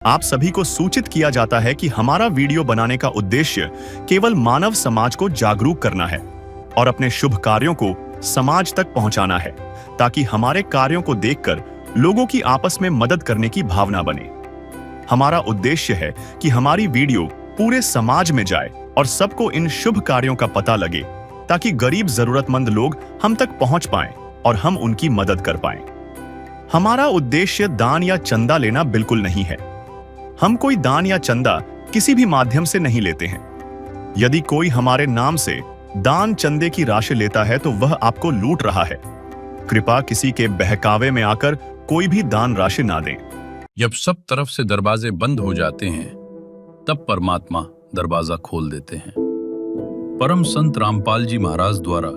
आप सभी को सूचित किया जाता है कि हमारा वीडियो बनाने का उद्देश्य केवल मानव समाज को जागरूक करना है और अपने शुभ कार्यों को समाज तक पहुंचाना है, ताकि हमारे कार्यों को देखकर लोगों की आपस में मदद करने की भावना बने। हमारा उद्देश्य है कि हमारी वीडियो पूरे समाज में जाए और सबको इन शुभ कार्यों का पता लगे, ताकि गरीब जरूरतमंद लोग हम तक पहुंच पाएं और हम उनकी मदद कर पाएं। हमारा उद्देश्य दान या चंदा लेना बिल्कुल नहीं है। हम कोई दान या चंदा किसी भी माध्यम से नहीं लेते हैं। यदि कोई हमारे नाम से दान चंदे की राशि लेता है तो वह आपको लूट रहा है। कृपया किसी के बहकावे में आकर कोई भी दान राशि ना दें। जब सब तरफ से दरवाजे बंद हो जाते हैं, तब परमात्मा दरवाजा खोल देते हैं। परम संत रामपाल जी महाराज द्वारा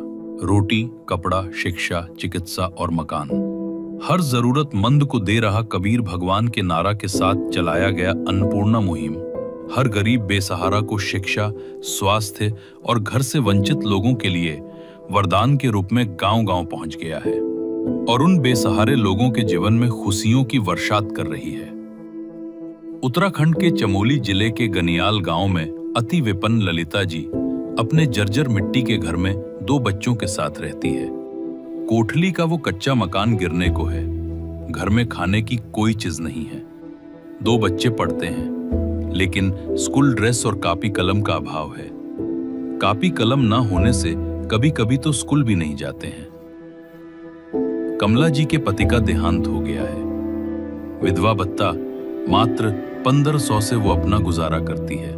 रोटी, कपड़ा, शिक्षा, चिकित्सा और मकान हर जरूरतमंद को दे रहा कबीर भगवान के नारा के साथ चलाया गया अन्नपूर्णा मुहिम हर गरीब बेसहारा को शिक्षा, स्वास्थ्य और घर से वंचित लोगों के लिए वरदान के रूप में गांव-गांव पहुंच गया है और उन बेसहारे लोगों के जीवन में खुशियों की वर्षात कर रही है। उत्तराखंड के चमोली जिले के गनियाल गांव में अति विपन्न ललिता जी अपने जर्जर मिट्टी के घर में 2 बच्चों के साथ रहती है। कोठली का वो कच्चा मकान गिरने को है। घर में खाने की कोई चीज नहीं है। 2 बच्चे पढ़ते हैं, लेकिन स्कूल ड्रेस और कापी कलम का अभाव है। कापी कलम ना होने से कभी-कभी तो स्कूल भी नहीं जाते हैं। कमला जी के पति का देहांत हो गया है। विधवा भत्ता मात्र 1500 से वो अपना गुजारा करती है।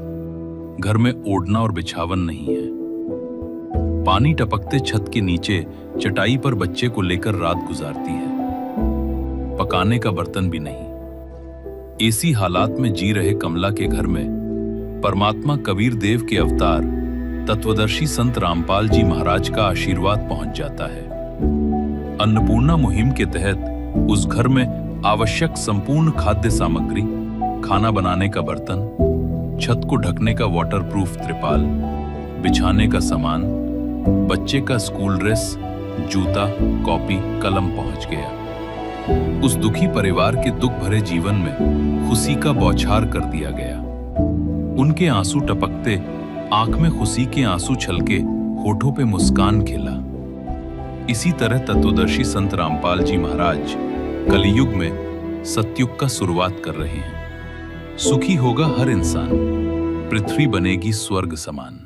घर में ओढ़ना और बिछावन नहीं है। पानी टपकते छत के नीचे चटाई पर बच्चे को लेकर रात गुजारती है। पकाने का बर्तन भी नहीं। ऐसी हालात में जी रहे कमला के घर में परमात्मा कबीर देव के अवतार तत्वदर्शी संत रामपाल जी महाराज का आशीर्वाद पहुंच जाता है। अन्नपूर्णा मुहिम के तहत उस घर में आवश्यक संपूर्ण खाद्य सामग्री, खाना बनाने का बर्तन, छत को ढकने का वाटरप्रूफ त्रिपाल, बिछाने का सामान, बच्चे का स्कूल ड्रेस, जूता, कॉपी, कलम पहुंच गया। उस दुखी परिवार के दुख भरे जीवन में खुशी का बौछार कर दिया गया। उनके आंसू टपकते आंख में खुशी के आंसू छलके होठों पे मुस्कान खिला। इसी तरह तत्वदर्शी संत रामपाल जी महाराज कलियुग में सतयुग का शुरुआत कर रहे हैं। सुखी होगा हर इंसान, पृथ्वी बनेगी स्वर्ग समान।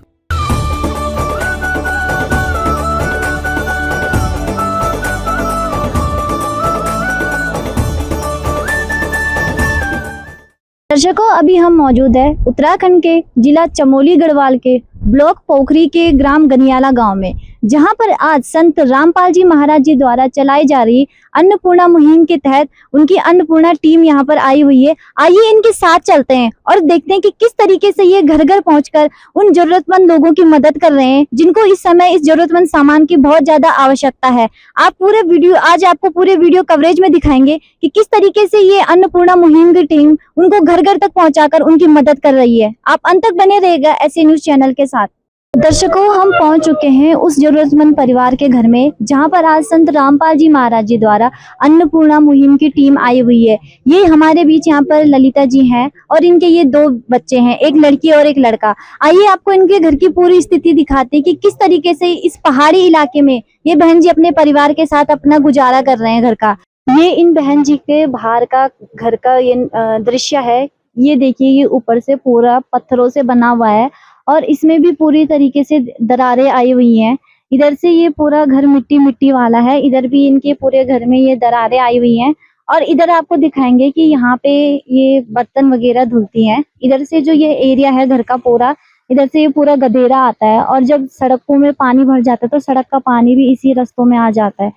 दर्शकों, अभी हम मौजूद है उत्तराखंड के जिला चमोली गढ़वाल के ब्लॉक पोखरी के ग्राम गनियाला गांव में, जहां पर आज संत रामपाल जी महाराज जी द्वारा चलाई जा रही अन्नपूर्णा मुहिम के तहत उनकी अन्नपूर्णा टीम यहां पर आई हुई है। आइए इनके साथ चलते हैं और देखते हैं कि किस तरीके से ये घर घर पहुंचकर उन जरूरतमंद लोगों की मदद कर रहे हैं, जिनको इस समय इस जरूरतमंद सामान की बहुत ज्यादा आवश्यकता है। आज आपको पूरे वीडियो कवरेज में दिखाएंगे कि किस तरीके से ये अन्नपूर्णा मुहिम की टीम उनको घर घर तक पहुंचाकर उनकी मदद कर रही है। आप अंत तक बने रहेगा ऐसे न्यूज चैनल के साथ। दर्शकों, हम पहुंच चुके हैं उस जरूरतमंद परिवार के घर में, जहां पर आज संत रामपाल जी महाराज जी द्वारा अन्नपूर्णा मुहिम की टीम आई हुई है। ये हमारे बीच यहाँ पर ललिता जी हैं और इनके ये 2 बच्चे हैं, एक लड़की और एक लड़का। आइए आपको इनके घर की पूरी स्थिति दिखाते हैं कि किस तरीके से इस पहाड़ी इलाके में ये बहन जी अपने परिवार के साथ अपना गुजारा कर रहे हैं घर का। ये इन बहन जी के बाहर का घर का ये दृश्य है। ये देखिए, ये ऊपर से पूरा पत्थरों से बना हुआ है और इसमें भी पूरी तरीके से दरारें आई हुई हैं। इधर से ये पूरा घर मिट्टी मिट्टी वाला है, इधर भी इनके पूरे घर में ये दरारें आई हुई हैं। और इधर आपको दिखाएंगे कि यहाँ पे ये बर्तन वगैरह धुलती हैं। इधर से जो ये एरिया है घर का पूरा, इधर से ये पूरा गधेरा आता है और जब सड़कों में पानी भर जाता है तो सड़क का पानी भी इसी रास्तों में आ जाता है।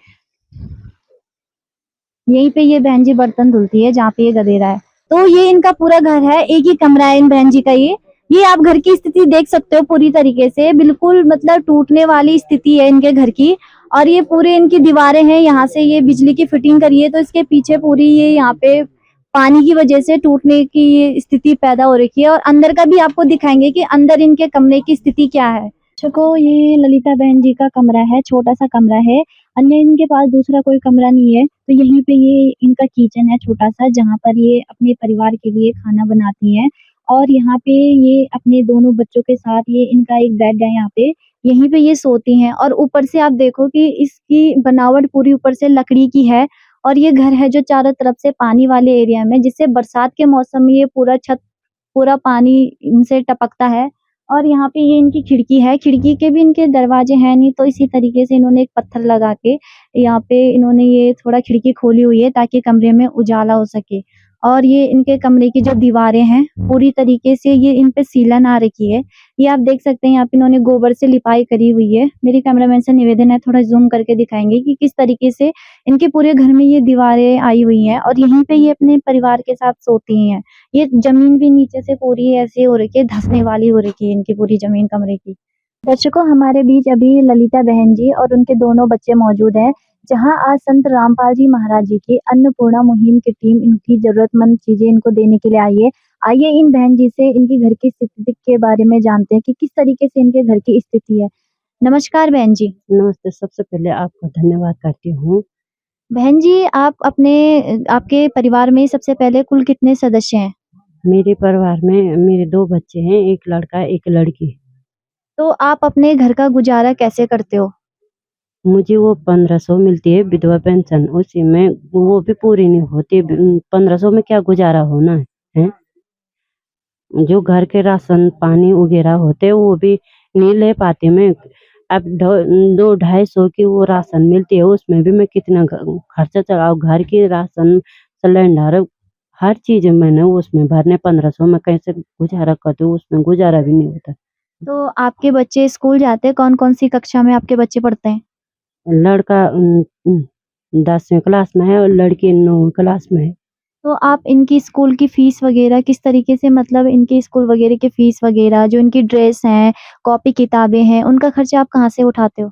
यहीं पे ये बहन जी बर्तन धुलती है, जहाँ पे ये गधेरा है। तो ये इनका पूरा घर है, एक ही कमरा है इन बहन जी का। ये आप घर की स्थिति देख सकते हो पूरी तरीके से, बिल्कुल मतलब टूटने वाली स्थिति है इनके घर की। और ये पूरे इनकी दीवारें हैं, यहाँ से ये बिजली की फिटिंग करी है, तो इसके पीछे पूरी ये यहाँ पे पानी की वजह से टूटने की ये स्थिति पैदा हो रखी है। और अंदर का भी आपको दिखाएंगे कि अंदर इनके कमरे की स्थिति क्या है। दर्शकों, ये ललिता बहन जी का कमरा है, छोटा सा कमरा है। अन्य इनके पास दूसरा कोई कमरा नहीं है, तो यहीं पे ये इनका किचन है छोटा सा, जहाँ पर ये अपने परिवार के लिए खाना बनाती हैं। और यहाँ पे ये अपने दोनों बच्चों के साथ, ये इनका एक बेड है यहाँ पे, यहीं पे ये सोती हैं। और ऊपर से आप देखो कि इसकी बनावट पूरी ऊपर से लकड़ी की है। और ये घर है जो चारों तरफ से पानी वाले एरिया में, जिससे बरसात के मौसम में ये पूरा छत, पूरा पानी इनसे टपकता है। और यहाँ पे ये इनकी खिड़की है, खिड़की के भी इनके दरवाजे हैं नहीं, तो इसी तरीके से इन्होंने एक पत्थर लगा के यहाँ पे इन्होंने ये थोड़ा खिड़की खोली हुई है, ताकि कमरे में उजाला हो सके। और ये इनके कमरे की जो दीवारें हैं, पूरी तरीके से ये इन पे सीलन आ रखी है। ये आप देख सकते हैं, यहाँ पे इन्होंने गोबर से लिपाई करी हुई है। मेरे कैमरामैन से निवेदन है, थोड़ा ज़ूम करके दिखाएंगे कि किस तरीके से इनके पूरे घर में ये दीवारें आई हुई हैं। और यहीं पे ये अपने परिवार के साथ सोती हैं। ये ज़मीन भी नीचे से पूरी ऐसे हो रखी है, धँसने वाली हो रखी है इनकी पूरी ज़मीन कमरे की। दर्शकों, हमारे बीच अभी ललिता बहन जी और उनके दोनों बच्चे मौजूद हैं, जहां आज संत रामपाल जी महाराज जी की अन्नपूर्णा मुहिम की टीम इनकी जरूरतमंद चीजें इनको देने के लिए आई है। आइए इन बहन जी से इनकी घर की स्थिति के बारे में जानते हैं कि किस तरीके से इनके घर की स्थिति है। नमस्कार बहन जी। नमस्ते, सबसे पहले आपको धन्यवाद करती हूँ। बहन जी, आप आपके परिवार में सबसे पहले कुल कितने सदस्य हैं? मेरे परिवार में मेरे 2 बच्चे हैं, 1 लड़का, 1 लड़की। तो आप अपने घर का गुजारा कैसे करते हो? मुझे वो 1500 मिलती है विधवा पेंशन, उसी में वो भी पूरी नहीं होती। 1500 में क्या गुजारा होना है? जो घर के राशन पानी वगैरह होते हैं वो भी नहीं ले पाती मैं। अब 2-250 की वो राशन मिलती है, उसमें भी मैं कितना खर्चा चलाऊँ। घर की राशन, सिलेंडर, हर चीज़ मैंने उसमें भरने 1500 में कैसे गुजारा करती हूँ, उसमें गुजारा भी नहीं होता। तो आपके बच्चे स्कूल जाते हैं? कौन-कौन सी कक्षा में आपके बच्चे पढ़ते हैं? लड़का 10वीं क्लास में है और लड़की 9वीं क्लास में है। तो आप इनकी स्कूल की फीस वगैरह किस तरीके से, मतलब इनकी स्कूल वगैरह की फीस वगैरह, जो इनकी ड्रेस हैं, कॉपी किताबें हैं, उनका खर्चा आप कहाँ से उठाते हो?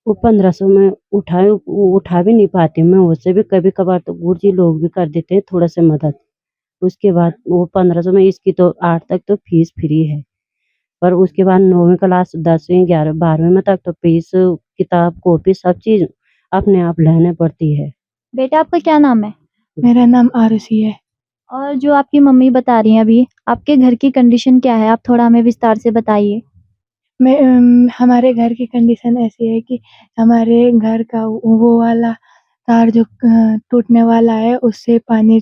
वो 1500 में उठा भी नहीं पाती मैं, उससे भी कभी-कभार तो गुरुजी लोग भी कर देते हैं थोड़ा सा मदद। उसके बाद वो 1500 में इसकी तो 8 तक तो फीस फ्री है। पर उसके बाद 9वीं क्लास, 10वीं, 11वीं, 12वीं में तक तो फीस, किताब, कॉपी सब चीज़ अपने आप लेने पड़ती है। बेटा, आपका क्या नाम है? मेरा नाम आरुषि है। और जो आपकी मम्मी बता रही हैं अभी, आपके घर की कंडीशन क्या है? आप थोड़ा हमें विस्तार से बताइए। हमारे घर की कंडीशन ऐसी है कि हमारे घर का वो वाला तार जो टूटने वाला है, उससे पानी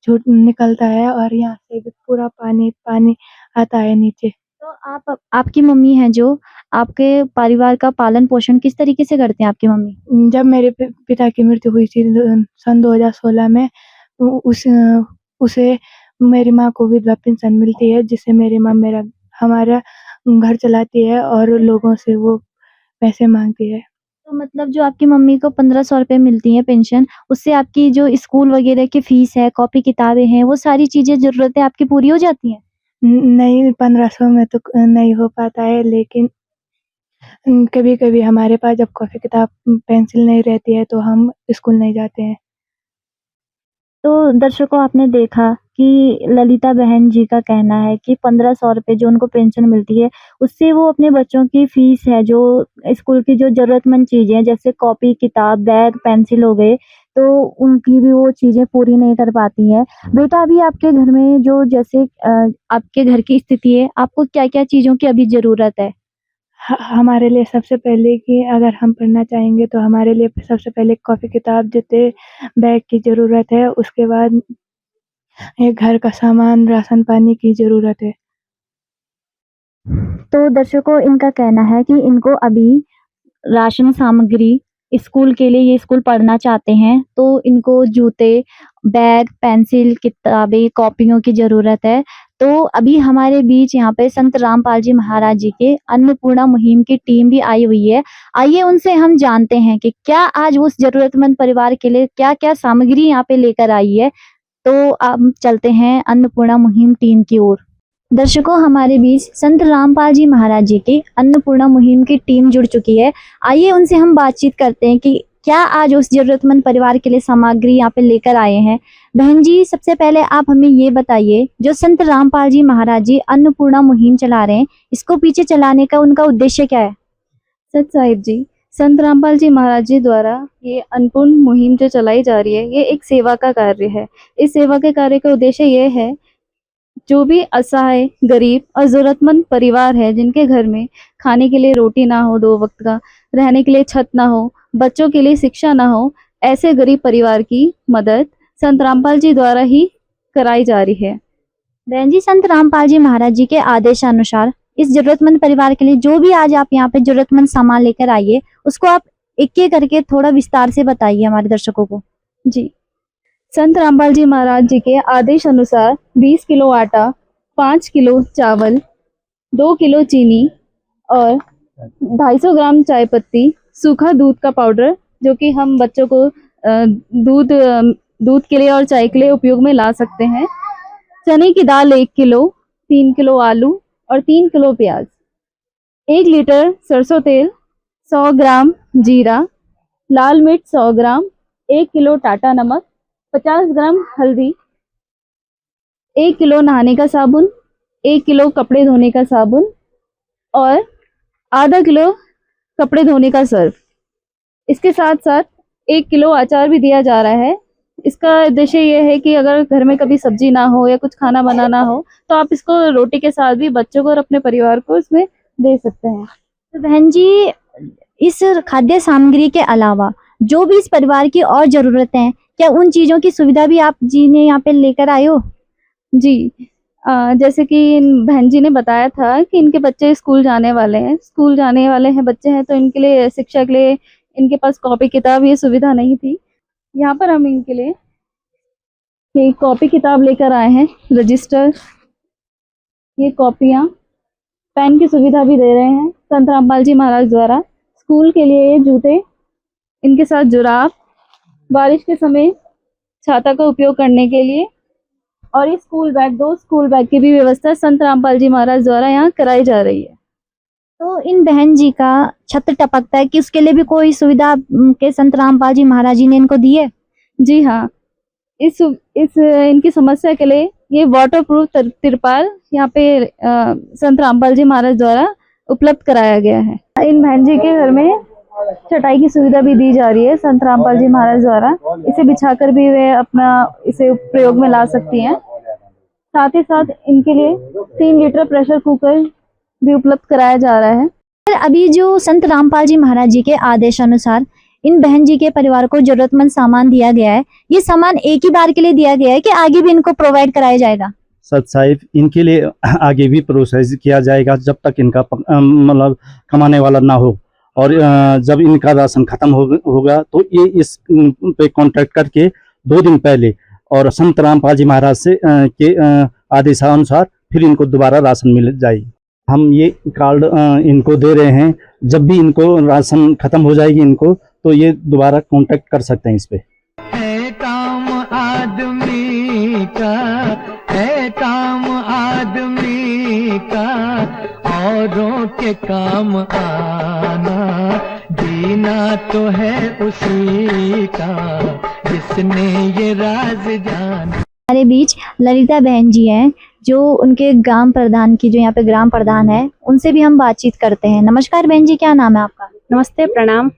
छूट निकलता है और यहाँ से भी पूरा पानी आता है नीचे। तो आपकी मम्मी हैं जो, आपके परिवार का पालन-पोषण किस तरीके से करते हैं आपकी मम्मी? जब मेरे पिता की मृत्यु हुई थी सन 2016 में, उसे मेरी माँ को विधवा पेंशन मिलती है, जिससे मेरी माँ हमारा घर चलाती है और लोगों से वो पैसे माँगती है। तो मतलब जो आपकी मम्मी को 1500 रुपए मिलती हैं पेंशन, उससे आपकी जो स्कूल वगैरह की फीस है, कॉपी किताबें हैं, वो सारी चीज़ें, ज़रूरतें आपकी पूरी हो जाती हैं? नहीं, 1500 में तो नहीं हो पाता है, लेकिन कभी-कभी हमारे पास जब कॉपी किताब पेंसिल नहीं रहती है, तो हम स्कूल नहीं जाते हैं। तो दर्शकों, आपने देखा कि ललिता बहन जी का कहना है कि 1500 रुपए जो उनको पेंशन मिलती है, उससे वो अपने बच्चों की फीस है, जो स्कूल की जो ज़रूरतमंद चीज़ें हैं, जैसे कॉपी, किताब, बैग, पेंसिल हो गए, तो उनकी भी वो चीज़ें पूरी नहीं कर पाती हैं। बेटा, अभी आपके घर में जो, जैसे आपके घर की स्थिति है, आपको क्या-क्या चीज़ों की अभी ज़रूरत है? हमारे लिए सबसे पहले कि अगर हम पढ़ना चाहेंगे तो हमारे लिए सबसे पहले कॉपी किताब, जूते, बैग की ज़रूरत है। उसके बाद एक घर का सामान, राशन पानी की ज़रूरत है। तो दर्शकों, इनका कहना है कि इनको अभी राशन सामग्री, स्कूल के लिए, ये स्कूल पढ़ना चाहते हैं, तो इनको जूते, बैग, पेंसिल, किताबें, कॉपियों की ज़रूरत है। तो अभी हमारे बीच यहाँ पे संत रामपाल जी महाराज जी के अन्नपूर्णा मुहिम की टीम भी आई हुई है। आइए उनसे हम जानते हैं कि क्या आज उस ज़रूरतमंद परिवार के लिए क्या-क्या सामग्री यहाँ पे लेकर आई है। तो अब चलते हैं अन्नपूर्णा मुहिम टीम की ओर। दर्शकों, हमारे बीच संत रामपाल जी महाराज जी की अन्नपूर्णा मुहिम की टीम जुड़ चुकी है। आइए उनसे हम बातचीत करते हैं कि क्या आज उस जरूरतमंद परिवार के लिए सामग्री यहाँ पे लेकर आए हैं। बहन जी, सबसे पहले आप हमें ये बताइए, जो संत रामपाल जी महाराज जी अन्नपूर्णा मुहिम चला रहे हैं, इसको पीछे चलाने का उनका उद्देश्य क्या है। सत साहिब जी, संत रामपाल जी महाराज जी द्वारा ये अन्नपूर्ण मुहिम जो चलाई जा रही है, ये एक सेवा का कार्य है। इस सेवा के कार्य का उद्देश्य ये है, जो भी असहाय, गरीब और जरूरतमंद परिवार है, जिनके घर में खाने के लिए रोटी ना हो, 2 वक्त का रहने के लिए छत ना हो, बच्चों के लिए शिक्षा ना हो, ऐसे गरीब परिवार की मदद संत रामपाल जी द्वारा ही कराई जा रही है। बहन जी, संत रामपाल जी महाराज जी के आदेशानुसार इस जरूरतमंद परिवार के लिए जो भी आज आप यहाँ पे जरूरतमंद सामान लेकर आइए, उसको आप एक एक करके थोड़ा विस्तार से बताइए हमारे दर्शकों को। जी, संत रामपाल जी महाराज जी के आदेश अनुसार 20 किलो आटा, 5 किलो चावल, 2 किलो चीनी और 250 ग्राम चाय पत्ती, सूखा दूध का पाउडर, जो कि हम बच्चों को दूध के लिए और चाय के लिए उपयोग में ला सकते हैं, चने की दाल 1 किलो, 3 किलो आलू और 3 किलो प्याज, 1 लीटर सरसों तेल, 100 ग्राम जीरा, लाल मिर्च 100 ग्राम, 1 किलो टाटा नमक, 50 ग्राम हल्दी, 1 किलो नहाने का साबुन, 1 किलो कपड़े धोने का साबुन और आधा किलो कपड़े धोने का सर्फ। इसके साथ साथ 1 किलो अचार भी दिया जा रहा है। इसका उद्देश्य ये है कि अगर घर में कभी सब्जी ना हो या कुछ खाना बनाना हो, तो आप इसको रोटी के साथ भी बच्चों को और अपने परिवार को इसमें दे सकते हैं। तो बहन जी, इस खाद्य सामग्री के अलावा जो भी इस परिवार की और जरूरतें हैं, क्या उन चीजों की सुविधा भी आप जी ने यहाँ पे लेकर आए हो। जी, जैसे कि बहन जी ने बताया था कि इनके बच्चे स्कूल जाने वाले हैं बच्चे हैं, तो इनके लिए शिक्षा के लिए इनके पास कॉपी किताब ये सुविधा नहीं थी। यहाँ पर हम इनके लिए ये कॉपी किताब लेकर आए हैं, रजिस्टर, ये कॉपियाँ, पेन की सुविधा भी दे रहे हैं संत रामपाल जी महाराज द्वारा। स्कूल के लिए ये जूते, इनके साथ जुराब, बारिश के समय छाता का उपयोग करने के लिए, और ये स्कूल बैग, 2 स्कूल बैग की भी व्यवस्था संत रामपाल जी महाराज द्वारा यहाँ कराई जा रही है। तो इन बहन जी का छत टपकता है कि उसके लिए भी कोई सुविधा के संत रामपाल जी महाराज जी ने इनको दी है। जी हाँ, इस इनकी समस्या के लिए ये वाटरप्रूफ तिरपाल यहाँ पे संत रामपाल जी महाराज द्वारा उपलब्ध कराया गया है। इन बहन जी के घर में चटाई की सुविधा भी दी जा रही है संत रामपाल जी महाराज द्वारा। इसे बिछाकर भी वे अपना इसे प्रयोग में ला सकती हैं। साथ ही साथ इनके लिए 3 लीटर प्रेशर कुकर भी उपलब्ध कराया जा रहा है। अभी जो संत रामपाल जी महाराज जी के आदेश अनुसार इन बहन जी के परिवार को जरूरतमंद सामान दिया गया है, ये सामान एक ही बार के लिए दिया गया है कि आगे भी इनको प्रोवाइड कराया जाएगा। सत साहिब, इनके लिए आगे भी प्रोसेस किया जाएगा जब तक इनका मतलब कमाने वाला ना हो, और जब इनका राशन खत्म होगा तो ये इस पे कॉन्ट्रैक्ट करके 2 दिन पहले और संत रामपाल जी महाराज से के आदेशानुसार फिर इनको दोबारा राशन मिल जाएगी। हम ये कार्ड इनको दे रहे हैं, जब भी इनको राशन खत्म हो जाएगी इनको, तो ये दोबारा कांटेक्ट कर सकते हैं इस पे। है काम आदमी का, है काम आदमी का, औरों के काम आना, जीना तो है उसी का जिसने ये राज जाना। हमारे बीच ललिता बहन जी हैं, जो उनके ग्राम प्रधान की, जो यहाँ पे ग्राम प्रधान है, उनसे भी हम बातचीत करते हैं। नमस्कार बहन जी, क्या नाम है आपका। नमस्ते, प्रणाम,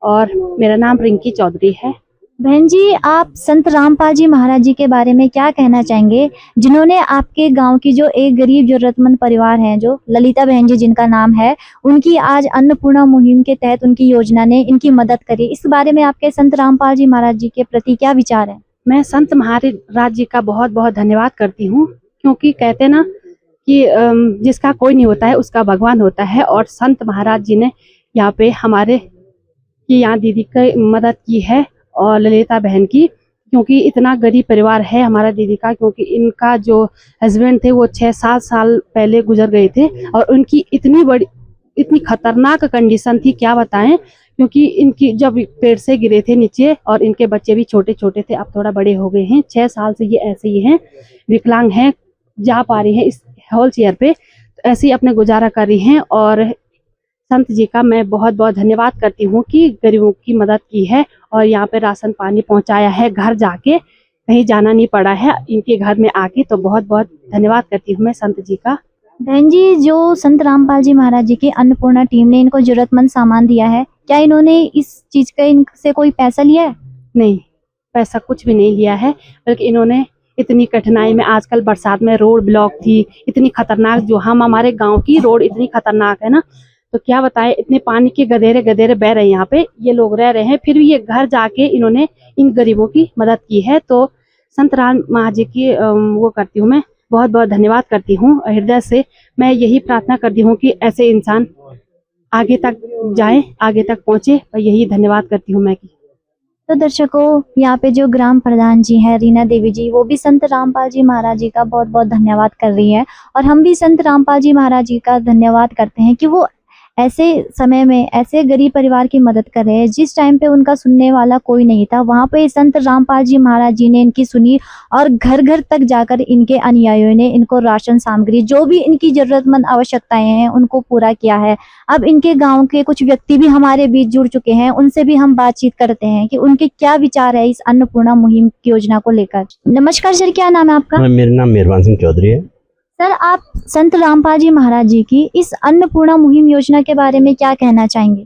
और मेरा नाम रिंकी चौधरी है। बहन जी, आप संत रामपाल जी महाराज जी के बारे में क्या कहना चाहेंगे, जिन्होंने आपके गांव की जो एक गरीब जरूरतमंद परिवार हैं, जो ललिता बहन जी जिनका नाम है, उनकी आज अन्नपूर्णा मुहिम के तहत उनकी योजना ने इनकी मदद करी। इस बारे में आपके संत रामपाल जी महाराज जी के प्रति क्या विचार है। मैं संत महाराज जी का बहुत बहुत धन्यवाद करती हूँ, क्योंकि कहते ना कि जिसका कोई नहीं होता है उसका भगवान होता है, और संत महाराज जी ने यहाँ पे हमारे की यहाँ दीदी की मदद की है, और ललिता बहन की, क्योंकि इतना गरीब परिवार है हमारा दीदी का, क्योंकि इनका जो हस्बैंड थे वो 6-7 साल पहले गुजर गए थे, और उनकी इतनी खतरनाक कंडीशन थी, क्या बताएं, क्योंकि इनकी जब पेड़ से गिरे थे नीचे, और इनके बच्चे भी छोटे छोटे थे, अब थोड़ा बड़े हो गए हैं। 6 साल से ये ऐसे ही हैं, विकलांग हैं, जा पा रही हैं इस व्हील चेयर पे, तो ऐसे ही अपने गुजारा कर रही हैं। और संत जी का मैं बहुत बहुत धन्यवाद करती हूँ कि गरीबों की मदद की है और यहाँ पे राशन पानी पहुँचाया है, घर जाके, कहीं जाना नहीं पड़ा है इनके घर में आके। तो बहुत बहुत धन्यवाद करती हूँ मैं संत जी का। बहन जी, जो संत रामपाल जी महाराज जी की अन्नपूर्णा टीम ने इनको जरूरतमंद सामान दिया है, क्या इन्होंने इस चीज का इनसे कोई पैसा लिया है? नहीं, पैसा कुछ भी नहीं लिया है, बल्कि इन्होंने इतनी कठिनाई में, आजकल बरसात में रोड ब्लॉक थी इतनी खतरनाक, जो हमारे गांव की रोड इतनी खतरनाक है ना, तो क्या बताएं, इतने पानी के गधेरे गधेरे बह रहे हैं यहाँ पे, ये लोग रह रहे हैं, फिर भी ये घर जाके इन्होंने इन गरीबों की मदद की है। तो संत राम महाराज जी की वो करती हूँ मैं, बहुत बहुत धन्यवाद करती हूँ हृदय से। मैं यही प्रार्थना करती हूँ कि ऐसे इंसान आगे तक जाए, आगे तक पहुँचे, और यही धन्यवाद करती हूँ मैं। तो दर्शकों, यहाँ पे जो ग्राम प्रधान जी हैं रीना देवी जी, वो भी संत रामपाल जी महाराज जी का बहुत बहुत धन्यवाद कर रही है, और हम भी संत रामपाल जी महाराज जी का धन्यवाद करते हैं कि वो ऐसे समय में ऐसे गरीब परिवार की मदद कर रहे हैं जिस टाइम पे उनका सुनने वाला कोई नहीं था। वहाँ पे संत रामपाल जी महाराज जी ने इनकी सुनी और घर घर तक जाकर इनके अनुयायियों ने इनको राशन सामग्री, जो भी इनकी जरूरतमंद आवश्यकताएं हैं, उनको पूरा किया है। अब इनके गांव के कुछ व्यक्ति भी हमारे बीच जुड़ चुके हैं, उनसे भी हम बातचीत करते हैं कि उनके क्या विचार है इस अन्नपूर्णा मुहिम योजना को लेकर। नमस्कार सर, क्या नाम है आपका? मेरा नाम मेहरबान सिंह चौधरी है। सर, आप संत रामपाल जी महाराज जी की इस अन्नपूर्णा मुहिम योजना के बारे में क्या कहना चाहेंगे?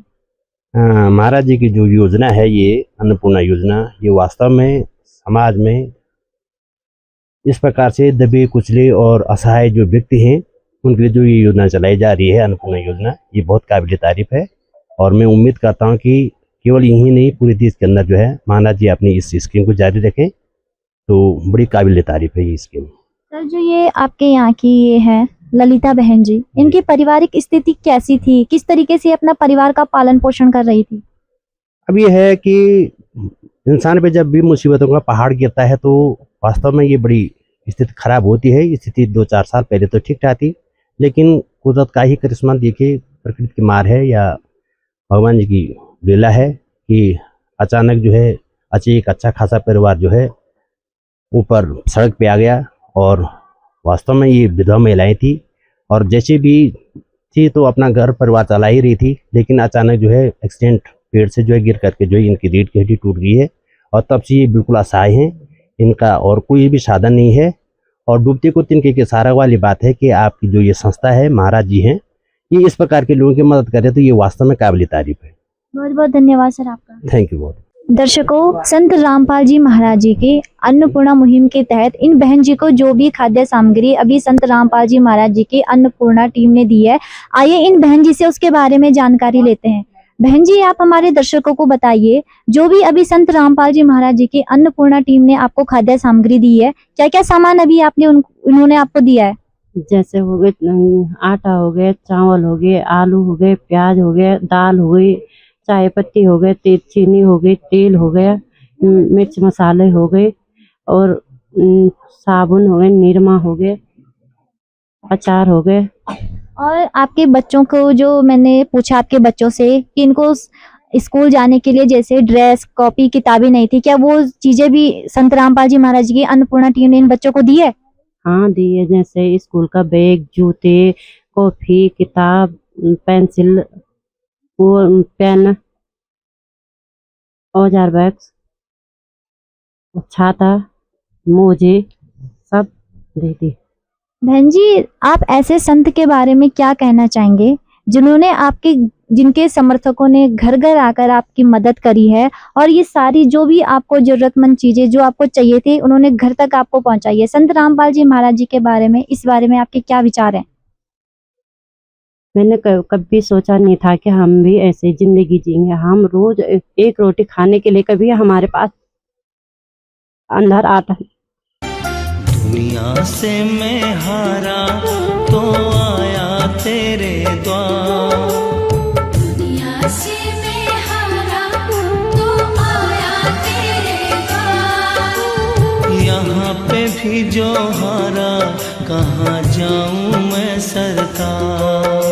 महाराज जी की जो योजना है, ये अन्नपूर्णा योजना, ये वास्तव में समाज में इस प्रकार से दबे कुचले और असहाय जो व्यक्ति हैं उनके लिए जो ये योजना चलाई जा रही है, अन्नपूर्णा योजना, ये बहुत काबिल तारीफ है। और मैं उम्मीद करता हूँ कि केवल यही नहीं, पूरे देश के अंदर जो है महाराज जी अपनी इस स्कीम को जारी रखें, तो बड़ी काबिल तारीफ है ये स्कीम। सर, जो ये आपके यहाँ की ये है ललिता बहन जी, इनकी पारिवारिक स्थिति कैसी थी? किस तरीके से अपना परिवार का पालन पोषण कर रही थी? अब ये है कि इंसान पे जब भी मुसीबतों का पहाड़ गिरता है तो वास्तव में ये बड़ी स्थिति खराब होती है। स्थिति 2-4 साल पहले तो ठीक ठाक थी, लेकिन कुदरत का ही करिश्मा देखिए, प्रकृति की मार है या भगवान जी की लीला है कि अचानक जो है एक अच्छा खासा परिवार जो है ऊपर सड़क पे आ गया। और वास्तव में ये विधवा महिलाएं थी और जैसे भी थी तो अपना घर परिवार चला ही रही थी, लेकिन अचानक जो है एक्सीडेंट, पेड़ से जो है गिर करके जो है इनकी रीढ़ की हड्डी टूट गई है और तब से ये बिल्कुल असहाय हैं। इनका और कोई भी साधन नहीं है और डूबते को तिनके के सहारा वाली बात है कि आपकी जो ये संस्था है, महाराज जी हैं, ये इस प्रकार के लोगों की मदद करे तो ये वास्तव में काबिल तारीफ है। बहुत बहुत धन्यवाद सर आपका। थैंक यू बहुत। दर्शकों, संत रामपाल जी महाराज जी की अन्नपूर्णा मुहिम के तहत इन बहन जी को जो भी खाद्य सामग्री अभी संत रामपाल जी महाराज जी की अन्नपूर्णा टीम ने दी है, आइए इन बहन जी से उसके बारे में जानकारी लेते हैं। बहन जी, आप हमारे दर्शकों को बताइए, जो भी अभी संत रामपाल जी महाराज जी की अन्नपूर्णा टीम ने आपको खाद्य सामग्री दी है, क्या क्या सामान अभी आपने उन्होंने आपको दिया है? जैसे हो गए आटा हो गया, चावल हो गए, आलू हो गए, प्याज हो गया, दाल हो गई, चाय पत्ती हो गए, चीनी हो गई, तेल हो गया, मिर्च मसाले हो गए और साबुन हो गए, निरमा हो गए, अचार हो गए। और आपके बच्चों को, जो मैंने पूछा आपके बच्चों से कि इनको स्कूल जाने के लिए जैसे ड्रेस, कॉपी, किताबें नहीं थी, क्या वो चीजें भी संत रामपाल जी महाराज जी की अन्नपूर्णा टीम ने इन बच्चों को दी है? हाँ, दी है। जैसे स्कूल का बैग, जूते, कॉपी, किताब, पेंसिल, वो पेन, औजार बैग्स, छाता, मोजे, सब दे दी। बहन जी, आप ऐसे संत के बारे में क्या कहना चाहेंगे जिन्होंने जिनके समर्थकों ने घर घर आकर आपकी मदद करी है और ये सारी जो भी आपको जरूरतमंद चीजें जो आपको चाहिए थी, उन्होंने घर तक आपको पहुंचाई है? संत रामपाल जी महाराज जी के बारे में, इस बारे में आपके क्या विचार हैं? मैंने कभी सोचा नहीं था कि हम भी ऐसे जिंदगी जिएंगे। हम रोज एक रोटी खाने के लिए कभी हमारे पास अंदर आता। दुनिया से मैं हारा तो आया तेरे द्वार, दुनिया से मैं हारा तो आया तेरे द्वार, यहाँ पे भी जो हारा कहाँ जाऊँ मैं सरकार,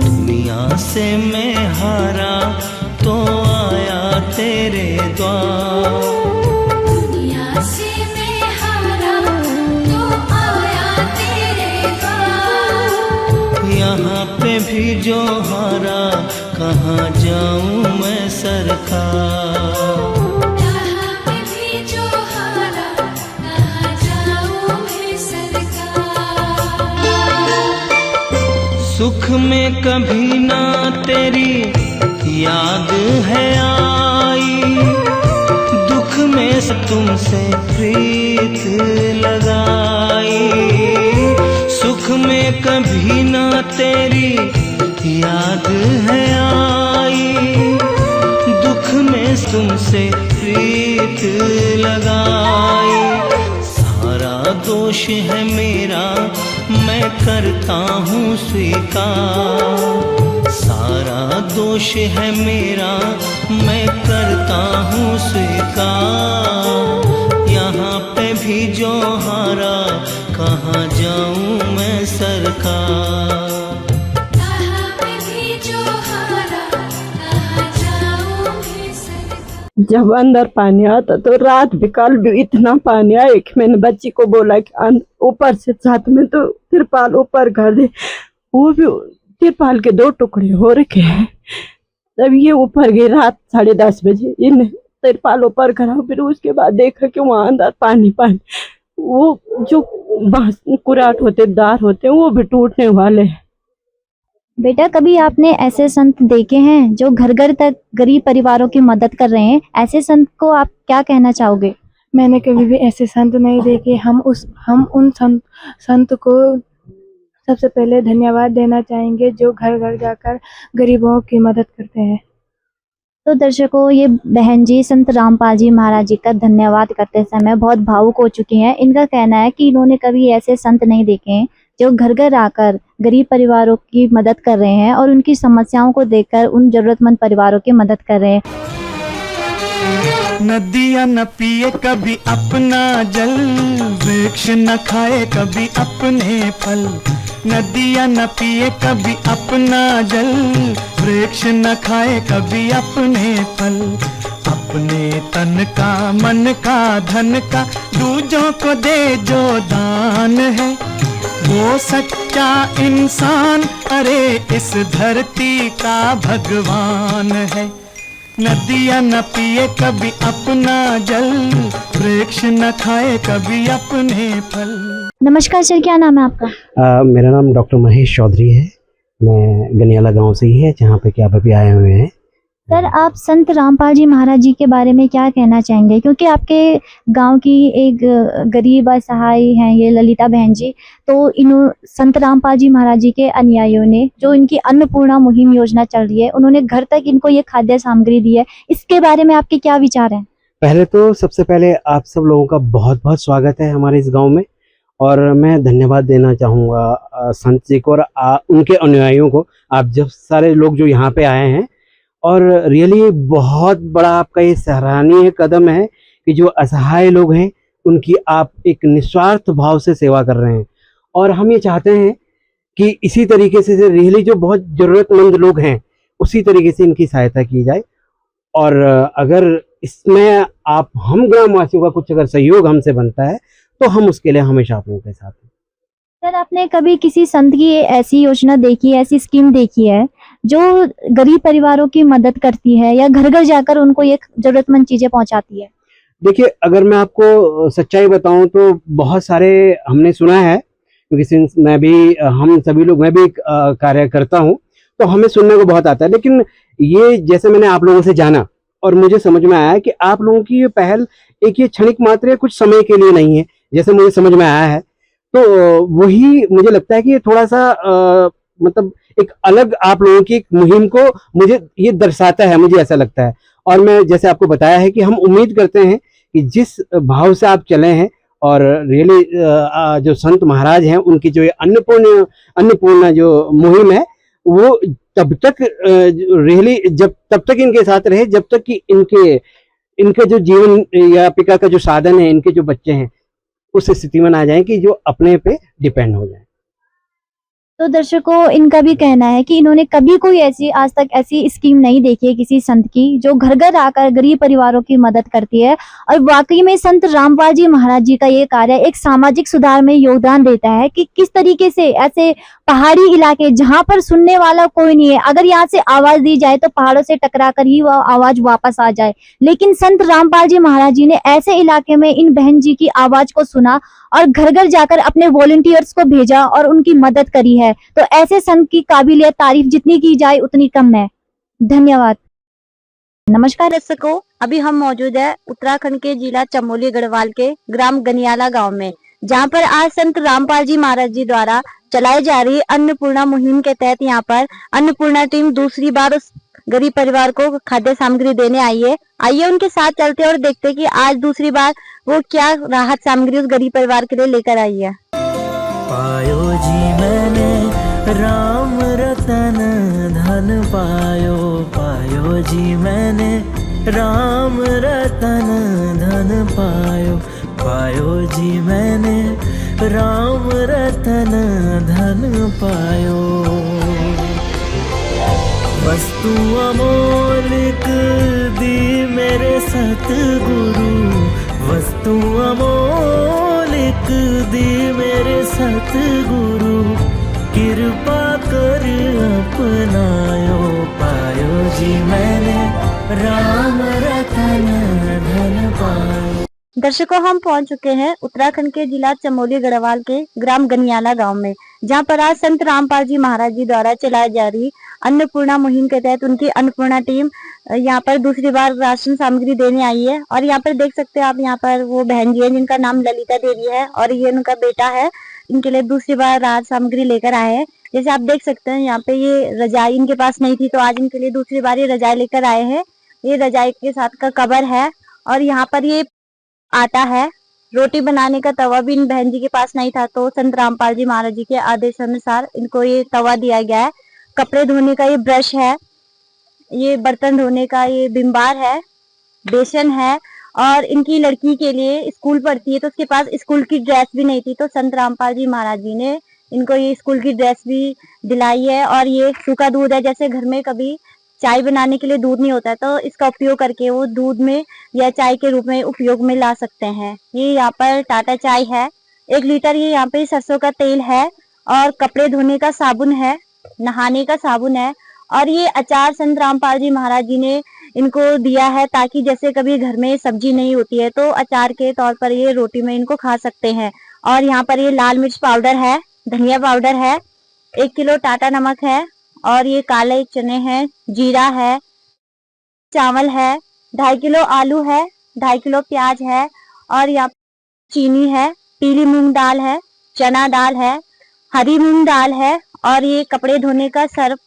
दुनिया से मैं हारा तो आया तेरे द्वार, दुनिया से मैं हारा तो आया तेरे द्वार, भी जो हारा, कहाँ जाऊं मैं सरकार। सुख में कभी ना तेरी याद है आई, दुख में तुमसे प्रीत लगाई। सुख में कभी ना तेरी याद है आई, दुख में तुमसे प्रीत लगाई। सारा दोष है मेरा, मैं करता हूँ स्वीकार। सारा दोष है मेरा, मैं करता हूँ स्वीकार। यहाँ पे भी जो हारा, कहाँ जाऊँ मैं सरकार। जब अंदर पानी आता तो रात भी कल भी इतना पानी आया कि मैंने बच्ची को बोला कि ऊपर से छत में तो तिरपाल ऊपर कर दे। वो भी तिरपाल के 2 टुकड़े हो रखे हैं। तब ये ऊपर गई रात 10:30 बजे, इन तिरपाल ऊपर करा। फिर उसके बाद देखा कि वहाँ अंदर पानी पानी, वो जो बांस कुराट होते दार होते वो भी टूटने वाले हैं। बेटा, कभी आपने ऐसे संत देखे हैं जो घर घर तक गरीब परिवारों की मदद कर रहे हैं? ऐसे संत को आप क्या कहना चाहोगे? मैंने कभी भी ऐसे संत नहीं देखे। हम उन संत को सबसे पहले धन्यवाद देना चाहेंगे जो घर घर जाकर गरीबों की मदद करते हैं। तो दर्शकों, ये बहन जी संत रामपाल जी महाराज जी का धन्यवाद करते समय बहुत भावुक हो चुकी हैं। इनका कहना है कि इन्होंने कभी ऐसे संत नहीं देखे हैं जो घर घर आकर गरीब परिवारों की मदद कर रहे हैं और उनकी समस्याओं को देखकर उन जरूरतमंद परिवारों की मदद कर रहे हैं। नदियाँ न पिए कभी अपना जल, वृक्ष न खाए कभी अपने फल। नदियाँ न पिए कभी अपना जल, वृक्ष न खाए कभी अपने फल। अपने तन का, मन का, धन का दूजों को दे जो दान है, वो सच्चा इंसान, अरे इस धरती का भगवान है। नदियाँ न पिए कभी अपना जल, वृक्ष न खाए कभी अपने फल। नमस्कार सर, क्या नाम है आपका? मेरा नाम डॉक्टर महेश चौधरी है। मैं गनियाला गांव से ही है, जहाँ पे कि आप अभी आए हुए हैं। सर, आप संत रामपाल जी महाराज जी के बारे में क्या कहना चाहेंगे? क्योंकि आपके गांव की एक गरीब असहाय हैं ये ललिता बहन जी, तो इन संत रामपाल जी महाराज जी के अनुयायियों ने जो इनकी अन्नपूर्णा मुहिम योजना चल रही है, उन्होंने घर तक इनको ये खाद्य सामग्री दी है। इसके बारे में आपके क्या विचार हैं? पहले तो सबसे पहले आप सब लोगों का बहुत बहुत स्वागत है हमारे इस गाँव में, और मैं धन्यवाद देना चाहूँगा संत जी को और उनके अनुयायियों को। आप जब सारे लोग जो यहाँ पे आए हैं, और रियली बहुत बड़ा आपका ये सराहनीय कदम है कि जो असहाय लोग हैं उनकी आप एक निस्वार्थ भाव से सेवा कर रहे हैं। और हम ये चाहते हैं कि इसी तरीके से रियली जो बहुत ज़रूरतमंद लोग हैं उसी तरीके से इनकी सहायता की जाए। और अगर इसमें हम ग्रामवासियों का कुछ अगर सहयोग हमसे बनता है तो हम उसके लिए हमेशा आप लोगों के साथ हैं। सर, आपने कभी किसी संत की ऐसी योजना देखी है, ऐसी स्कीम देखी है जो गरीब परिवारों की मदद करती है या घर घर जाकर उनको ये जरूरतमंद चीजें पहुंचाती है? देखिए, अगर मैं आपको सच्चाई बताऊं तो बहुत सारे हमने सुना है, क्योंकि सिंस मैं भी कार्य करता हूं, तो हमें सुनने को बहुत आता है। लेकिन ये जैसे मैंने आप लोगों से जाना और मुझे समझ में आया कि आप लोगों की ये पहल एक ये क्षणिक मात्र कुछ समय के लिए नहीं है, जैसे मुझे समझ में आया है। तो वही मुझे लगता है कि ये थोड़ा सा मतलब एक अलग आप लोगों की एक मुहिम को मुझे ये दर्शाता है, मुझे ऐसा लगता है। और मैं जैसे आपको बताया है कि हम उम्मीद करते हैं कि जिस भाव से आप चले हैं, और रियली जो संत महाराज हैं उनकी जो ये अन्नपूर्णा जो मुहिम है, वो तब तक रियली तब तक इनके साथ रहे जब तक कि इनके जो जीवन यापिका का जो साधन है, इनके जो बच्चे हैं उस स्थिति में ना जाए कि जो अपने पे डिपेंड हो जाए। तो दर्शकों, इनका भी कहना है कि इन्होंने कभी कोई ऐसी आज तक ऐसी स्कीम नहीं देखी है किसी संत की जो घर घर आकर गरीब परिवारों की मदद करती है। और वाकई में संत रामपाल जी महाराज जी का ये कार्य एक सामाजिक सुधार में योगदान देता है कि किस तरीके से ऐसे पहाड़ी इलाके जहां पर सुनने वाला कोई नहीं है, अगर यहाँ से आवाज दी जाए तो पहाड़ों से टकरा कर ही वह आवाज वापस आ जाए, लेकिन संत रामपाल जी महाराज जी ने ऐसे इलाके में इन बहन जी की आवाज को सुना और घर घर जाकर अपने वॉलंटियर्स को भेजा और उनकी मदद करी है। तो ऐसे संत की काबिलियत तारीफ जितनी की जाए उतनी कम है। धन्यवाद। नमस्कार दर्शकों, अभी हम मौजूद है उत्तराखंड के जिला चमोली गढ़वाल के ग्राम गनियाला गांव में, जहां पर आज संत रामपाल जी महाराज जी द्वारा चलाई जा रही अन्नपूर्णा मुहिम के तहत यहाँ पर अन्नपूर्णा टीम दूसरी बार उस गरीब परिवार को खाद्य सामग्री देने आई है। आइए उनके साथ चलते हैं और देखते हैं कि आज दूसरी बार वो क्या राहत सामग्री उस गरीब परिवार के लिए लेकर आई है। पायो जी मैंने राम रतन धन पायो, पायो जी मैंने राम रतन धन पायो, पायो जी मैंने राम रतन धन पायो। वस्तु अमोलिक दी मेरे सतगुरु, वस्तु अमोलिक दी मेरे सतगुरु, कृपा कर अपनायो, पायो जी मैंने राम रतन धन पायो। दर्शकों, हम पहुंच चुके हैं उत्तराखंड के जिला चमोली गढ़वाल के ग्राम गनियाला गांव में, जहां पर आज संत रामपाल जी महाराज जी द्वारा चलाई जा रही अन्नपूर्णा मुहिम के तहत उनकी अन्नपूर्णा टीम यहाँ पर दूसरी बार राशन सामग्री देने आई है। और यहाँ पर देख सकते हैं आप, यहाँ पर वो बहन जी है जिनका नाम ललिता देवी है और ये उनका बेटा है, इनके लिए दूसरी बार राहत सामग्री लेकर आए हैं। जैसे आप देख सकते हैं यहाँ पे ये रजाई इनके पास नहीं थी, तो आज इनके लिए दूसरी बार ये रजाई लेकर आए हैं। ये रजाई के साथ का कवर है और यहाँ पर ये आटा है। रोटी बनाने का तवा भी इन बहन जी के पास नहीं था, तो संत रामपाल जी महाराज जी के आदेश अनुसार इनको ये तवा दिया गया है। कपड़े धोने का ये ब्रश है, ये बर्तन धोने का ये बिम्बार है, बेसन है। और इनकी लड़की के लिए स्कूल पढ़ती है तो उसके पास स्कूल की ड्रेस भी नहीं थी, तो संत रामपाल जी महाराज जी ने इनको ये स्कूल की ड्रेस भी दिलाई है। और ये सूखा दूध है, जैसे घर में कभी चाय बनाने के लिए दूध नहीं होता है तो इसका उपयोग करके वो दूध में या चाय के रूप में उपयोग में ला सकते हैं। ये यहाँ पर टाटा चाय है, 1 लीटर। ये यहाँ पे सरसों का तेल है और कपड़े धोने का साबुन है, नहाने का साबुन है। और ये अचार संत रामपाल जी महाराज जी ने इनको दिया है ताकि जैसे कभी घर में सब्जी नहीं होती है तो अचार के तौर पर ये रोटी में इनको खा सकते हैं। और यहाँ पर ये लाल मिर्च पाउडर है, धनिया पाउडर है, 1 किलो टाटा नमक है और ये काले चने हैं, जीरा है, चावल है, 2.5 किलो आलू है, 2.5 किलो प्याज है और यहाँ चीनी है, पीली मूंग दाल है, चना दाल है, हरी मूंग दाल है और ये कपड़े धोने का सर्फ,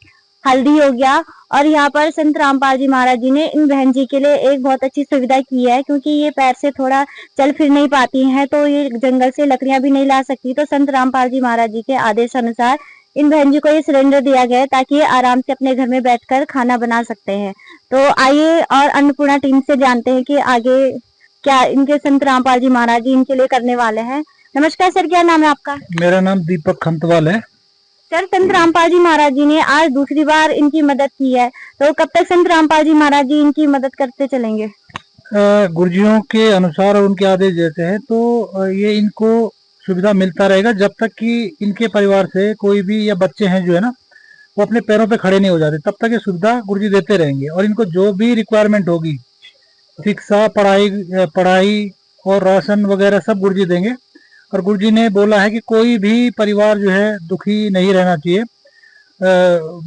हल्दी हो गया। और यहाँ पर संत रामपाल जी महाराज जी ने इन बहन जी के लिए एक बहुत अच्छी सुविधा की है, क्योंकि ये पैर से थोड़ा चल फिर नहीं पाती हैं तो ये जंगल से लकड़ियां भी नहीं ला सकती, तो संत रामपाल जी महाराज जी के आदेश अनुसार इन बहन जी को ये सिलेंडर दिया गया है ताकि ये आराम से अपने घर में बैठकर खाना बना सकते हैं। तो आइए और अन्नपूर्णा टीम से जानते हैं कि आगे क्या इनके संत रामपाल जी महाराज जी इनके लिए करने वाले हैं। नमस्कार सर, क्या नाम है आपका? मेरा नाम दीपक खंतवाल है। सर, संत रामपाल जी महाराज जी ने आज दूसरी बार इनकी मदद की है, तो कब तक संत रामपाल जी महाराज जी इनकी मदद करते चलेंगे? गुरुजियों के अनुसार और उनके आदेश जैसे है तो ये इनको सुविधा मिलता रहेगा जब तक कि इनके परिवार से कोई भी या बच्चे हैं जो है ना वो अपने पैरों पे खड़े नहीं हो जाते, तब तक ये सुविधा गुरुजी देते रहेंगे। और इनको जो भी रिक्वायरमेंट होगी, शिक्षा, पढ़ाई और राशन वगैरह सब गुरुजी देंगे। और गुरुजी ने बोला है कि कोई भी परिवार जो है दुखी नहीं रहना चाहिए,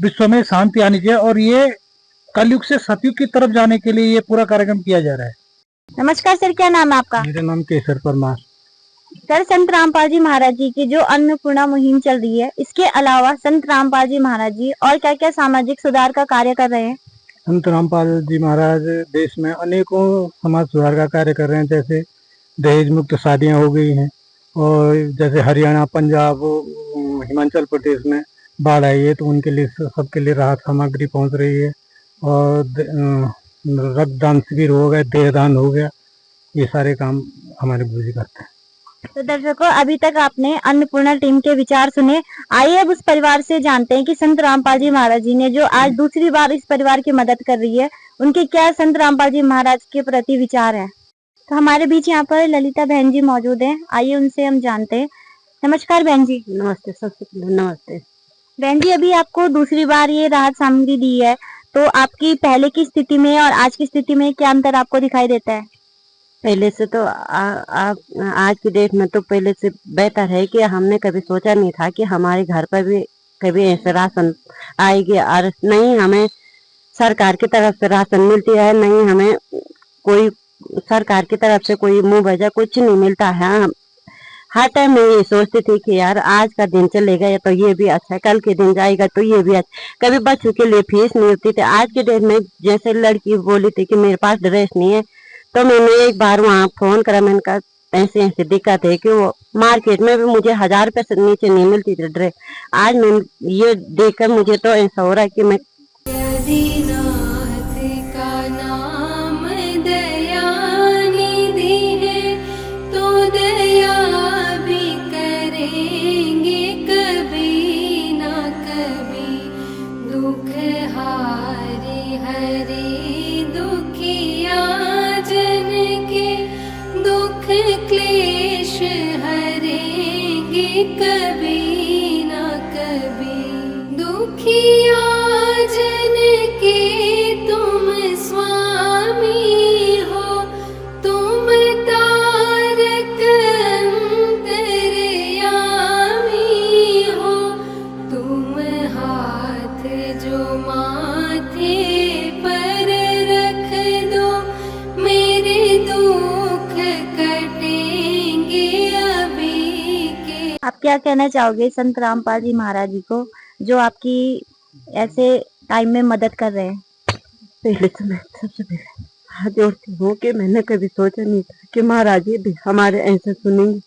विश्व में शांति आनी चाहिए और ये कलयुग से सतयुग की तरफ जाने के लिए ये पूरा कार्यक्रम किया जा रहा है। नमस्कार सर, क्या नाम है आपका? मेरा नाम केसर परमार। सर, संत रामपाल जी महाराज जी की जो अन्नपूर्णा मुहिम चल रही है, इसके अलावा संत रामपाल जी महाराज जी और क्या क्या सामाजिक सुधार का कार्य कर रहे हैं? संत रामपाल जी महाराज देश में अनेकों समाज सुधार का कार्य कर रहे हैं, जैसे दहेज मुक्त शादियां हो गई हैं और जैसे हरियाणा, पंजाब, हिमाचल प्रदेश में बाढ़ आई है तो उनके लिए सबके लिए राहत सामग्री पहुंच रही है। और रक्तदान शिविर हो गए, देहदान हो गया, ये सारे काम हमारे गुरुजी करते हैं। तो दर्शकों, अभी तक आपने अन्नपूर्णा टीम के विचार सुने। आइए अब उस परिवार से जानते हैं कि संत रामपाल जी महाराज जी ने जो आज दूसरी बार इस परिवार की मदद कर रही है, उनके क्या संत रामपाल जी महाराज के प्रति विचार है। तो हमारे बीच यहाँ पर ललिता बहन जी मौजूद हैं, आइए उनसे हम जानते हैं। नमस्कार बहन जी। नमस्ते, सबसे पहले नमस्ते। बहन जी, अभी आपको दूसरी बार ये राहत सामग्री दी है, तो आपकी पहले की स्थिति में और आज की स्थिति में क्या अंतर आपको दिखाई देता है? पहले से तो आज की डेट में तो पहले से बेहतर है कि हमने कभी सोचा नहीं था कि हमारे घर पर भी कभी ऐसे राशन आएगी, और नहीं हमें सरकार की तरफ से राशन मिलती है, नहीं हमें कोई सरकार की तरफ से कोई मुंह भेजा कुछ नहीं मिलता है। हर टाइम मैं ये सोचती थी कि यार आज का दिन चलेगा या तो ये भी अच्छा है, कल के दिन जाएगा तो ये भी अच्छा। कभी बच्चों के लिए फीस नहीं होती थी। आज के डेट में जैसे लड़की बोली थी कि मेरे पास ड्रेस नहीं है, तो मैंने एक बार वहाँ फोन करा, मैंने कहा ऐसे दिक्कत है कि वो मार्केट में भी मुझे 1000 रुपए से नीचे नहीं मिलती थी ड्रेस। आज मैं ये देखकर मुझे तो ऐसा हो रहा है कि मैं कभी ना कभी दुखिया जन के तुम स्वामी हो, तुम तारक अंतर्यामी हो, तुम हाथ जो माथे पर रख दो मेरे दुख कटेंगे अभी। आप क्या कहना चाहोगे संत रामपाल जी महाराज जी को, जो आपकी ऐसे टाइम में मदद कर रहे हैं? पहले तो मैं सबसे पहले हाथ जोड़ती हूँ कि मैंने कभी सोचा नहीं था कि महाराज जी भी हमारे ऐसे सुनेंगे।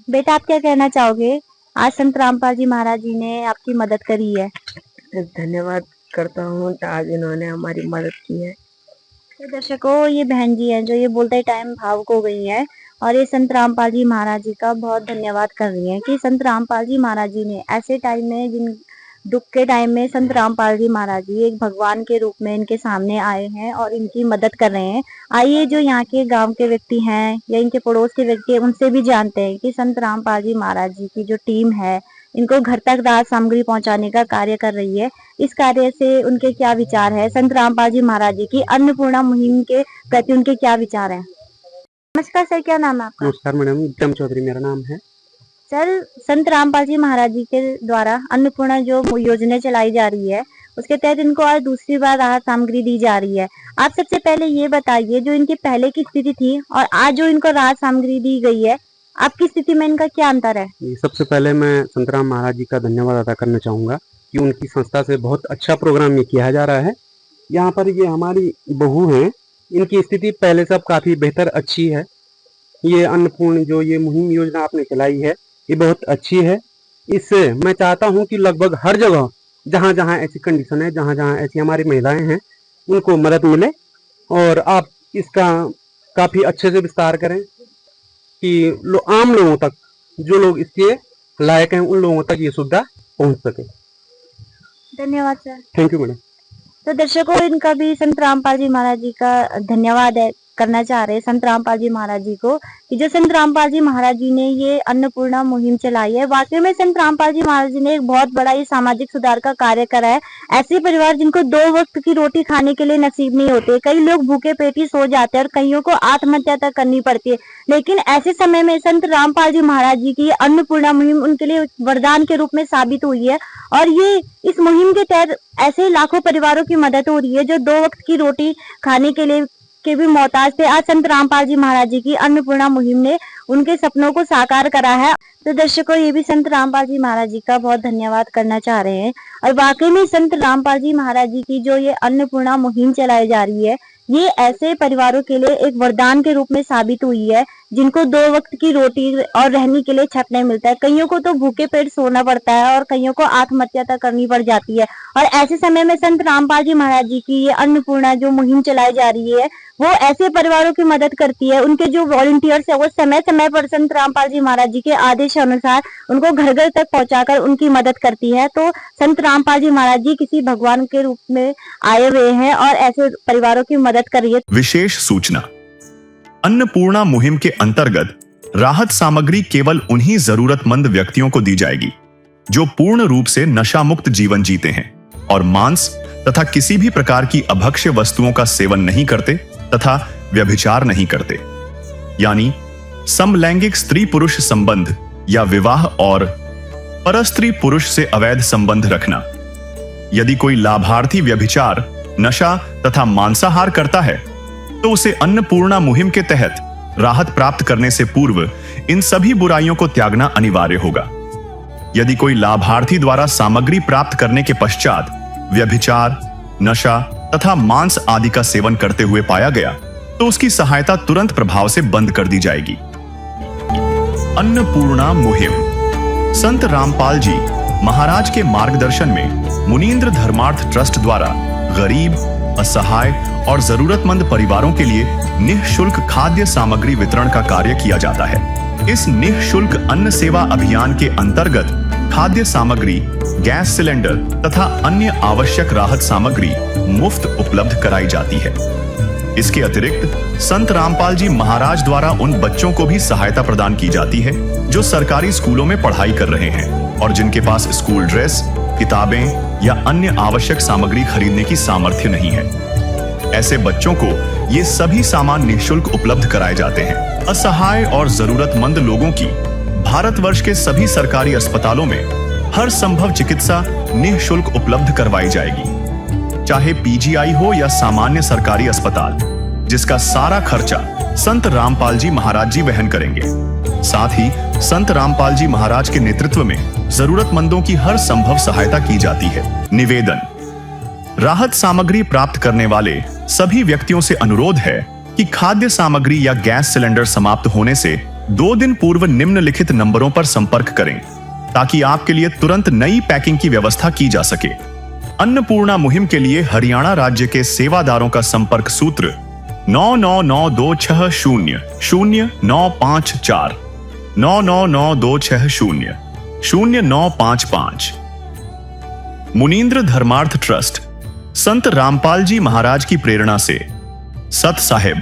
बेटा, आप क्या कहना चाहोगे, आज संत रामपाल जी महाराज जी ने आपकी मदद करी है? धन्यवाद करता हूँ आज इन्होंने हमारी मदद की है। तो दर्शकों, ये बहन जी हैं जो ये बोलते टाइम भावुक हो गई हैं और ये संत रामपाल जी महाराज जी का बहुत धन्यवाद कर रही हैं कि संत रामपाल जी महाराज जी ने ऐसे टाइम में, जिन दुख के टाइम में संत रामपाल जी महाराज जी एक भगवान के रूप में इनके सामने आए हैं और इनकी मदद कर रहे हैं। आइए जो यहाँ के गांव के व्यक्ति हैं या इनके पड़ोस के व्यक्ति हैं, उनसे भी जानते हैं कि संत रामपाल जी महाराज जी की जो टीम है इनको घर तक राहत सामग्री पहुंचाने का कार्य कर रही है। इस कार्य से उनके क्या विचार है, संत रामपाल जी महाराज जी की अन्नपूर्णा मुहिम के प्रति उनके क्या विचार है? नमस्कार सर, क्या नाम है आपका? नमस्कार मैडम, उत्तम चौधरी मेरा नाम है। सर, संत रामपाल जी महाराज जी के द्वारा अन्नपूर्णा जो योजना चलाई जा रही है, उसके तहत इनको आज दूसरी बार राहत सामग्री दी जा रही है। आप सबसे पहले ये बताइए, जो इनकी पहले की स्थिति थी और आज जो इनको राहत सामग्री दी गई है, आपकी स्थिति में इनका क्या अंतर है? सबसे पहले मैं संत राम महाराज जी का धन्यवाद अदा करना चाहूँगा कि उनकी संस्था से बहुत अच्छा प्रोग्राम ये किया जा रहा है। यहाँ पर ये हमारी बहू हैं, इनकी स्थिति पहले से अब काफ़ी बेहतर अच्छी है। ये अन्नपूर्ण जो ये मुहिम योजना आपने चलाई है ये बहुत अच्छी है। इससे मैं चाहता हूँ कि लगभग हर जगह जहाँ जहाँ ऐसी कंडीशन है, जहाँ जहाँ ऐसी हमारी महिलाएं हैं, उनको मदद मिले और आप इसका काफ़ी अच्छे से विस्तार करें कि आम लोगों तक, जो लोग इसके लायक हैं, उन लोगों तक ये सुविधा पहुँच सके। धन्यवाद सर। Thank you madam. तो दर्शकों, इनका भी संत रामपाल जी महाराज जी का धन्यवाद है करना चाह रहे हैं संत रामपाल जी महाराज जी को कि जो संत रामपाल जी महाराज जी ने ये अन्नपूर्णा मुहिम चलाई है, वाकई में संत रामपाल जी महाराज जी ने एक बहुत बड़ा ये सामाजिक सुधार का कार्य करा है। ऐसे परिवार जिनको 2 वक्त की रोटी खाने के लिए नसीब नहीं होते, कई लोग भूखे पेट ही सो जाते हैं और कईयों को आत्महत्या तक करनी पड़ती है, लेकिन ऐसे समय में संत रामपाल जी महाराज जी की अन्नपूर्णा मुहिम उनके लिए वरदान के रूप में साबित हुई है। और ये इस मुहिम के तहत ऐसे लाखों परिवारों की मदद हो रही है जो 2 वक्त की रोटी खाने के लिए के भी मोहताज थे। आज संत रामपाल जी महाराज जी की अन्नपूर्णा मुहिम ने उनके सपनों को साकार करा है। तो दर्शकों, ये भी संत रामपाल जी महाराज जी का बहुत धन्यवाद करना चाह रहे हैं। और वाकई में संत रामपाल जी महाराज जी की जो ये अन्नपूर्णा मुहिम चलाई जा रही है, ये ऐसे परिवारों के लिए एक वरदान के रूप में साबित हुई है जिनको 2 वक्त की रोटी और रहने के लिए छत नहीं मिलता है। कईयों को तो भूखे पेट सोना पड़ता है और कईयों को आत्महत्या तक करनी पड़ जाती है। और ऐसे समय में संत रामपाल जी महाराज जी की ये अन्नपूर्णा जो मुहिम चलाई जा रही है, वो ऐसे परिवारों की मदद करती है। उनके जो वॉलंटियर्स है वो समय समय पर संत रामपाल जी महाराज जी के आदेश अनुसार उनको घर घर तक पहुंचाकर उनकी मदद करती है। तो संत रामपाल जी महाराज जी किसी भगवान के रूप में आए हुए हैं और ऐसे परिवारों की मदद कर रही है। विशेष सूचना, अन्नपूर्णा मुहिम के अंतर्गत राहत सामग्री केवल उन्हीं जरूरतमंद व्यक्तियों को दी जाएगी जो पूर्ण रूप से नशा मुक्त जीवन जीते हैं और मांस तथा किसी भी प्रकार की अभक्ष्य वस्तुओं का सेवन नहीं करते तथा व्यभिचार नहीं करते, यानी समलैंगिक स्त्री पुरुष संबंध या विवाह और परस्त्री पुरुष से अवैध संबंध रखना। यदि कोई लाभार्थी व्यभिचार, नशा तथा मांसाहार करता है तो उसे अन्नपूर्णा मुहिम के तहत राहत प्राप्त करने से पूर्व इन सभी बुराइयों को त्यागना अनिवार्य होगा। यदि कोई लाभार्थी द्वारा सामग्री प्राप्त करने के पश्चात व्यभिचार, नशा तथा मांस आदि का सेवन करते हुए पाया गया तो उसकी सहायता तुरंत प्रभाव से बंद कर दी जाएगी। अन्नपूर्णा मुहिम संत रामपाल जी महाराज के मार्गदर्शन में मुनींद्र धर्मार्थ ट्रस्ट द्वारा गरीब, असहाय और जरूरतमंद परिवारों के लिए निःशुल्क खाद्य सामग्री वितरण का कार्य किया जाता है। इस निःशुल्क अन्न सेवा अभियान के अंतर्गत खाद्य सामग्री, गैस सिलेंडर तथा अन्य आवश्यक राहत सामग्री मुफ्त उपलब्ध कराई जाती है। इसके अतिरिक्त संत रामपाल जी महाराज द्वारा उन बच्चों को भी सहायता प्रदान की जाती है जो सरकारी स्कूलों में पढ़ाई कर रहे हैं और जिनके पास स्कूल ड्रेस, किताबें या अन्य आवश्यक सामग्री खरीदने की सामर्थ्य नहीं है। ऐसे बच्चों को ये सभी सामान निःशुल्क उपलब्ध कराए जाते हैं। असहाय और जरूरतमंद लोगों की भारतवर्ष के सभी सरकारी अस्पतालों में हर संभव चिकित्सा निःशुल्क उपलब्ध करवाई जाएगी, चाहे पीजीआई हो या सामान्य सरकारी अस्पताल, जिसका सारा खर्चा संत रामपाल जी महाराज जी वहन करेंगे। साथ ही संत रामपाल जी महाराज के नेतृत्व में जरूरतमंदों की हर संभव सहायता की जाती है। निवेदन, राहत सामग्री प्राप्त करने वाले सभी व्यक्तियों से अनुरोध है कि खाद्य सामग्री या गैस सिलेंडर समाप्त होने से 2 दिन पूर्व निम्नलिखित नंबरों पर संपर्क करें ताकि आपके लिए तुरंत नई पैकिंग की व्यवस्था की जा सके। अन्नपूर्णा मुहिम के लिए हरियाणा राज्य के सेवादारों का संपर्क सूत्र 9992600954 9992600955। मुनींद्र धर्मार्थ ट्रस्ट संत रामपाल जी महाराज की प्रेरणा से सत साहिब